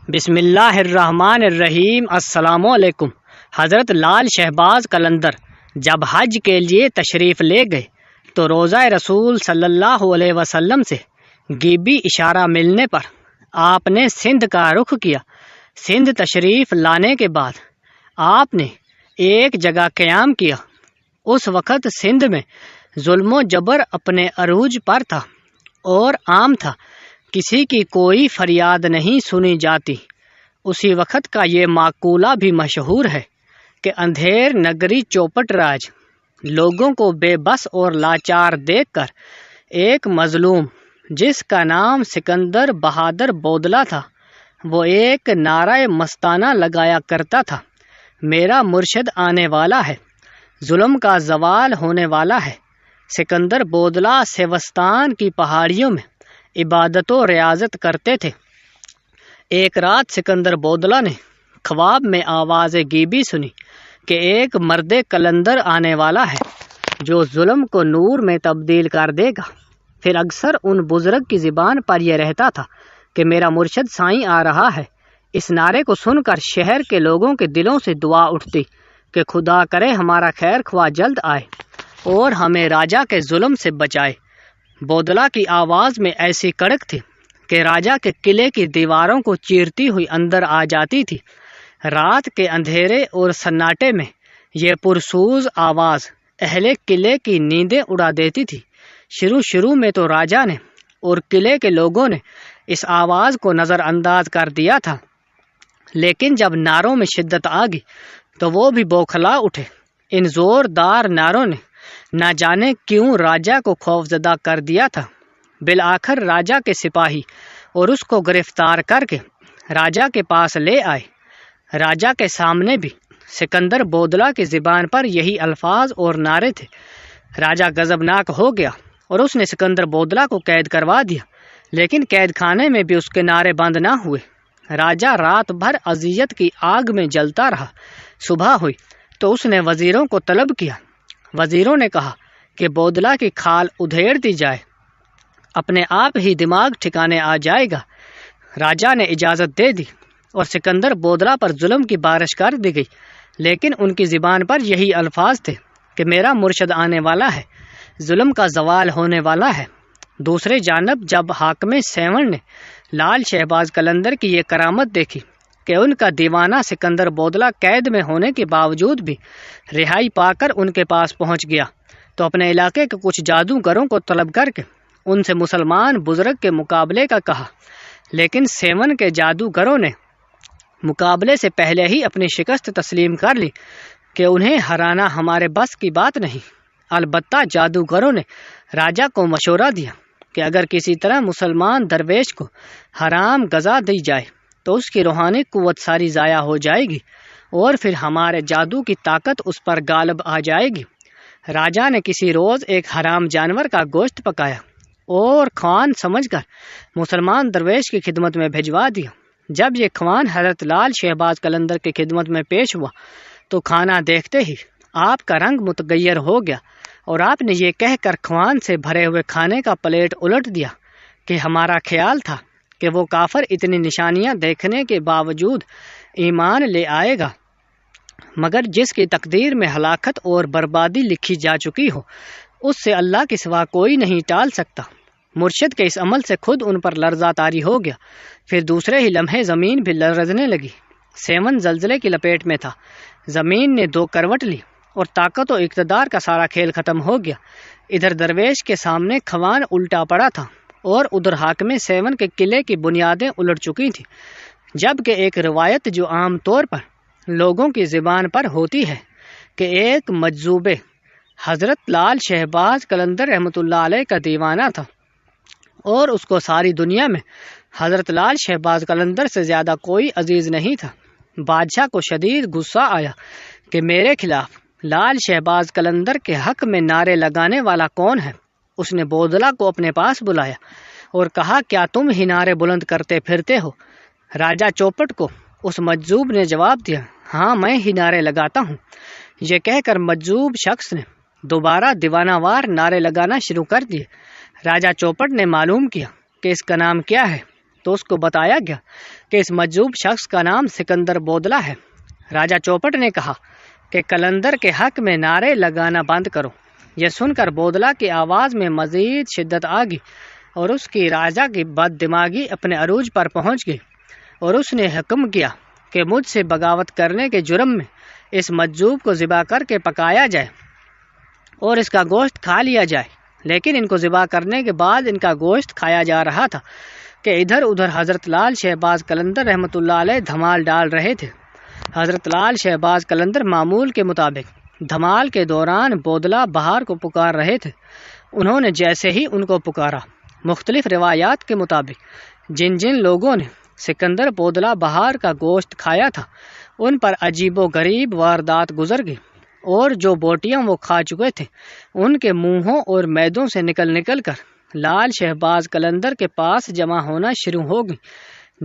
بسم اللہ الرحمن الرحیم۔ السلام علیکم۔ حضرت لال شہباز قلندر جب حج کے لیے تشریف لے گئے تو روضہ رسول صلی اللہ علیہ وسلم سے غیبی اشارہ ملنے پر آپ نے سندھ کا رخ کیا۔ سندھ تشریف لانے کے بعد آپ نے ایک جگہ قیام کیا۔ اس وقت سندھ میں ظلم و جبر اپنے عروج پر تھا اور عام تھا، کسی کی کوئی فریاد نہیں سنی جاتی۔ اسی وقت کا یہ مقولہ بھی مشہور ہے کہ اندھیر نگری چوپٹ راج، لوگوں کو بے بس اور لاچار دیکھ کر ایک مظلوم جس کا نام سکندر بہادر بودلہ تھا، وہ ایک نعرہ مستانہ لگایا کرتا تھا، میرا مرشد آنے والا ہے، ظلم کا زوال ہونے والا ہے۔ سکندر بودلہ سیوستان کی پہاڑیوں میں عبادت و ریاضت کرتے تھے۔ ایک رات سکندر بودلہ نے خواب میں آواز غیبی سنی کہ ایک مرد قلندر آنے والا ہے جو ظلم کو نور میں تبدیل کر دے گا۔ پھر اکثر ان بزرگ کی زبان پر یہ رہتا تھا کہ میرا مرشد سائیں آ رہا ہے۔ اس نعرے کو سن کر شہر کے لوگوں کے دلوں سے دعا اٹھتی کہ خدا کرے ہمارا خیر خواہ جلد آئے اور ہمیں راجا کے ظلم سے بچائے۔ بودلہ کی آواز میں ایسی کڑک تھی کہ راجا کے قلعے کی دیواروں کو چیرتی ہوئی اندر آ جاتی تھی۔ رات کے اندھیرے اور سناٹے میں یہ پرسوز آواز اہل قلعے کی نیندیں اڑا دیتی تھی۔ شروع میں تو راجا نے اور قلعے کے لوگوں نے اس آواز کو نظر انداز کر دیا تھا، لیکن جب نعروں میں شدت آ گئی تو وہ بھی بوکھلا اٹھے۔ ان زوردار نعروں نے نہ جانے کیوں راجا کو خوفزدہ کر دیا تھا۔ بالآخر راجا کے سپاہی اور اس کو گرفتار کر کے راجا کے پاس لے آئے۔ راجا کے سامنے بھی سکندر بودلہ کی زبان پر یہی الفاظ اور نعرے تھے۔ راجا غضبناک ہو گیا اور اس نے سکندر بودلہ کو قید کروا دیا، لیکن قید خانے میں بھی اس کے نعرے بند نہ ہوئے۔ راجا رات بھر اذیت کی آگ میں جلتا رہا۔ صبح ہوئی تو اس نے وزیروں کو طلب کیا۔ وزیروں نے کہا کہ بودلہ کی کھال ادھیڑ دی جائے، اپنے آپ ہی دماغ ٹھکانے آ جائے گا۔ راجا نے اجازت دے دی اور سکندر بودلہ پر ظلم کی بارش کر دی گئی، لیکن ان کی زبان پر یہی الفاظ تھے کہ میرا مرشد آنے والا ہے، ظلم کا زوال ہونے والا ہے۔ دوسری جانب جب حاکم سیون نے لال شہباز قلندر کی یہ کرامت دیکھی کہ ان کا دیوانہ سکندر بودلہ قید میں ہونے کے باوجود بھی رہائی پا کر ان کے پاس پہنچ گیا، تو اپنے علاقے کے کچھ جادوگروں کو طلب کر کے ان سے مسلمان بزرگ کے مقابلے کا کہا، لیکن سیون کے جادوگروں نے مقابلے سے پہلے ہی اپنی شکست تسلیم کر لی کہ انہیں ہرانا ہمارے بس کی بات نہیں۔ البتہ جادوگروں نے راجا کو مشورہ دیا کہ اگر کسی طرح مسلمان درویش کو حرام غذا دی جائے تو اس کی روحانی قوت ساری ضائع ہو جائے گی اور پھر ہمارے جادو کی طاقت اس پر غالب آ جائے گی۔ راجا نے کسی روز ایک حرام جانور کا گوشت پکایا اور خوان سمجھ کر مسلمان درویش کی خدمت میں بھجوا دیا۔ جب یہ خوان حضرت لال شہباز قلندر کی خدمت میں پیش ہوا تو کھانا دیکھتے ہی آپ کا رنگ متغیر ہو گیا اور آپ نے یہ کہہ کر خوان سے بھرے ہوئے کھانے کا پلیٹ الٹ دیا کہ ہمارا خیال تھا کہ وہ کافر اتنی نشانیاں دیکھنے کے باوجود ایمان لے آئے گا، مگر جس کی تقدیر میں ہلاکت اور بربادی لکھی جا چکی ہو اس سے اللہ کے سوا کوئی نہیں ٹال سکتا۔ مرشد کے اس عمل سے خود ان پر لرزہ طاری ہو گیا۔ پھر دوسرے ہی لمحے زمین بھی لرزنے لگی۔ سیون زلزلے کی لپیٹ میں تھا۔ زمین نے دو کروٹ لی اور طاقت و اقتدار کا سارا کھیل ختم ہو گیا۔ ادھر درویش کے سامنے خوان الٹا پڑا تھا اور ادھر حاکم سیون کے قلعے کی بنیادیں الٹ چکی تھیں، جبکہ ایک روایت جو عام طور پر لوگوں کی زبان پر ہوتی ہے کہ ایک مجذوب حضرت لال شہباز قلندر رحمۃ اللہ علیہ کا دیوانہ تھا اور اس کو ساری دنیا میں حضرت لال شہباز قلندر سے زیادہ کوئی عزیز نہیں تھا۔ بادشاہ کو شدید غصہ آیا کہ میرے خلاف لال شہباز قلندر کے حق میں نعرے لگانے والا کون ہے؟ اس نے بودلہ کو اپنے پاس بلایا اور کہا کیا تم ہی نعرے بلند کرتے پھرتے ہو؟ راجا چوپٹ کو اس مجذوب نے جواب دیا، ہاں میں ہی نعرے لگاتا ہوں۔ یہ کہہ کر مجذوب شخص نے دوبارہ دیوانہ وار نعرے لگانا شروع کر دیے۔ راجا چوپٹ نے معلوم کیا کہ اس کا نام کیا ہے تو اس کو بتایا گیا کہ اس مجذوب شخص کا نام سکندر بودلہ ہے۔ راجہ چوپٹ نے کہا کہ قلندر کے حق میں نعرے لگانا بند کرو۔ یہ سن کر بودلہ کی آواز میں مزید شدت آ گئی اور اس کی راجہ کی بد دماغی اپنے عروج پر پہنچ گئی، اور اس نے حکم کیا کہ مجھ سے بغاوت کرنے کے جرم میں اس مجذوب کو ذبح کر کے پکایا جائے اور اس کا گوشت کھا لیا جائے۔ لیکن ان کو ذبح کرنے کے بعد ان کا گوشت کھایا جا رہا تھا کہ ادھر ادھر حضرت لال شہباز قلندر رحمۃ اللہ علیہ دھمال ڈال رہے تھے۔ حضرت لال شہباز قلندر معمول کے مطابق دھمال کے دوران بودلہ بہار کو پکار رہے تھے۔ انہوں نے جیسے ہی ان کو پکارا، مختلف روایات کے مطابق جن جن لوگوں نے سکندر بودلہ بہار کا گوشت کھایا تھا ان پر عجیب و غریب واردات گزر گئی، اور جو بوٹیاں وہ کھا چکے تھے ان کے منہوں اور معدوں سے نکل نکل کر لال شہباز قلندر کے پاس جمع ہونا شروع ہو گئی۔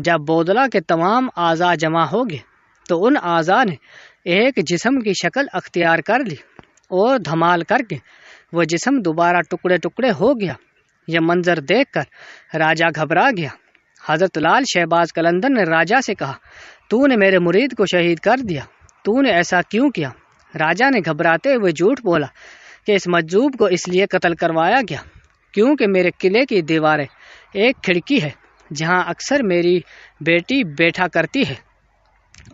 جب بودلہ کے تمام اعضاء جمع ہو گئے تو ان اعضاء نے ایک جسم کی شکل اختیار کر لی اور دھمال کر کے وہ جسم دوبارہ ٹکڑے ٹکڑے ہو گیا۔ یہ منظر دیکھ کر راجہ گھبرا گیا۔ حضرت لال شہباز قلندر نے راجہ سے کہا، تو نے میرے مرید کو شہید کر دیا، تو نے ایسا کیوں کیا؟ راجہ نے گھبراتے ہوئے جھوٹ بولا کہ اس مجذوب کو اس لیے قتل کروایا گیا کیونکہ میرے قلعے کی دیواریں ایک کھڑکی ہے جہاں اکثر میری بیٹی بیٹھا کرتی ہے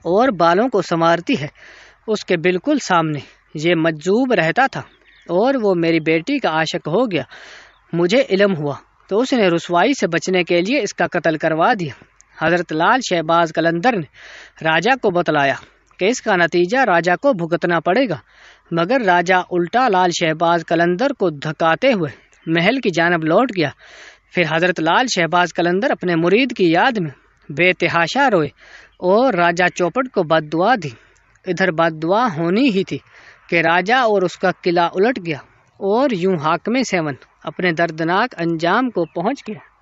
اور بالوں کو سنوارتی ہے، اس کے بالکل سامنے یہ مجذوب رہتا تھا اور وہ میری بیٹی کا عاشق ہو گیا۔ مجھے علم ہوا تو اس نے رسوائی سے بچنے کے لیے اس کا قتل کروا دیا۔ حضرت لال شہباز قلندر نے راجہ کو بتلایا کہ اس کا نتیجہ راجہ کو بھگتنا پڑے گا، مگر راجہ الٹا لال شہباز قلندر کو دھکاتے ہوئے محل کی جانب لوٹ گیا۔ پھر حضرت لال شہباز قلندر اپنے مرید کی یاد میں بے تحاشا روئے اور راجہ چوپٹ کو بد دعا دی۔ ادھر بد دعا ہونی ہی تھی کہ راجہ اور اس کا قلعہ الٹ گیا اور یوں حاکم سیون اپنے دردناک انجام کو پہنچ گیا۔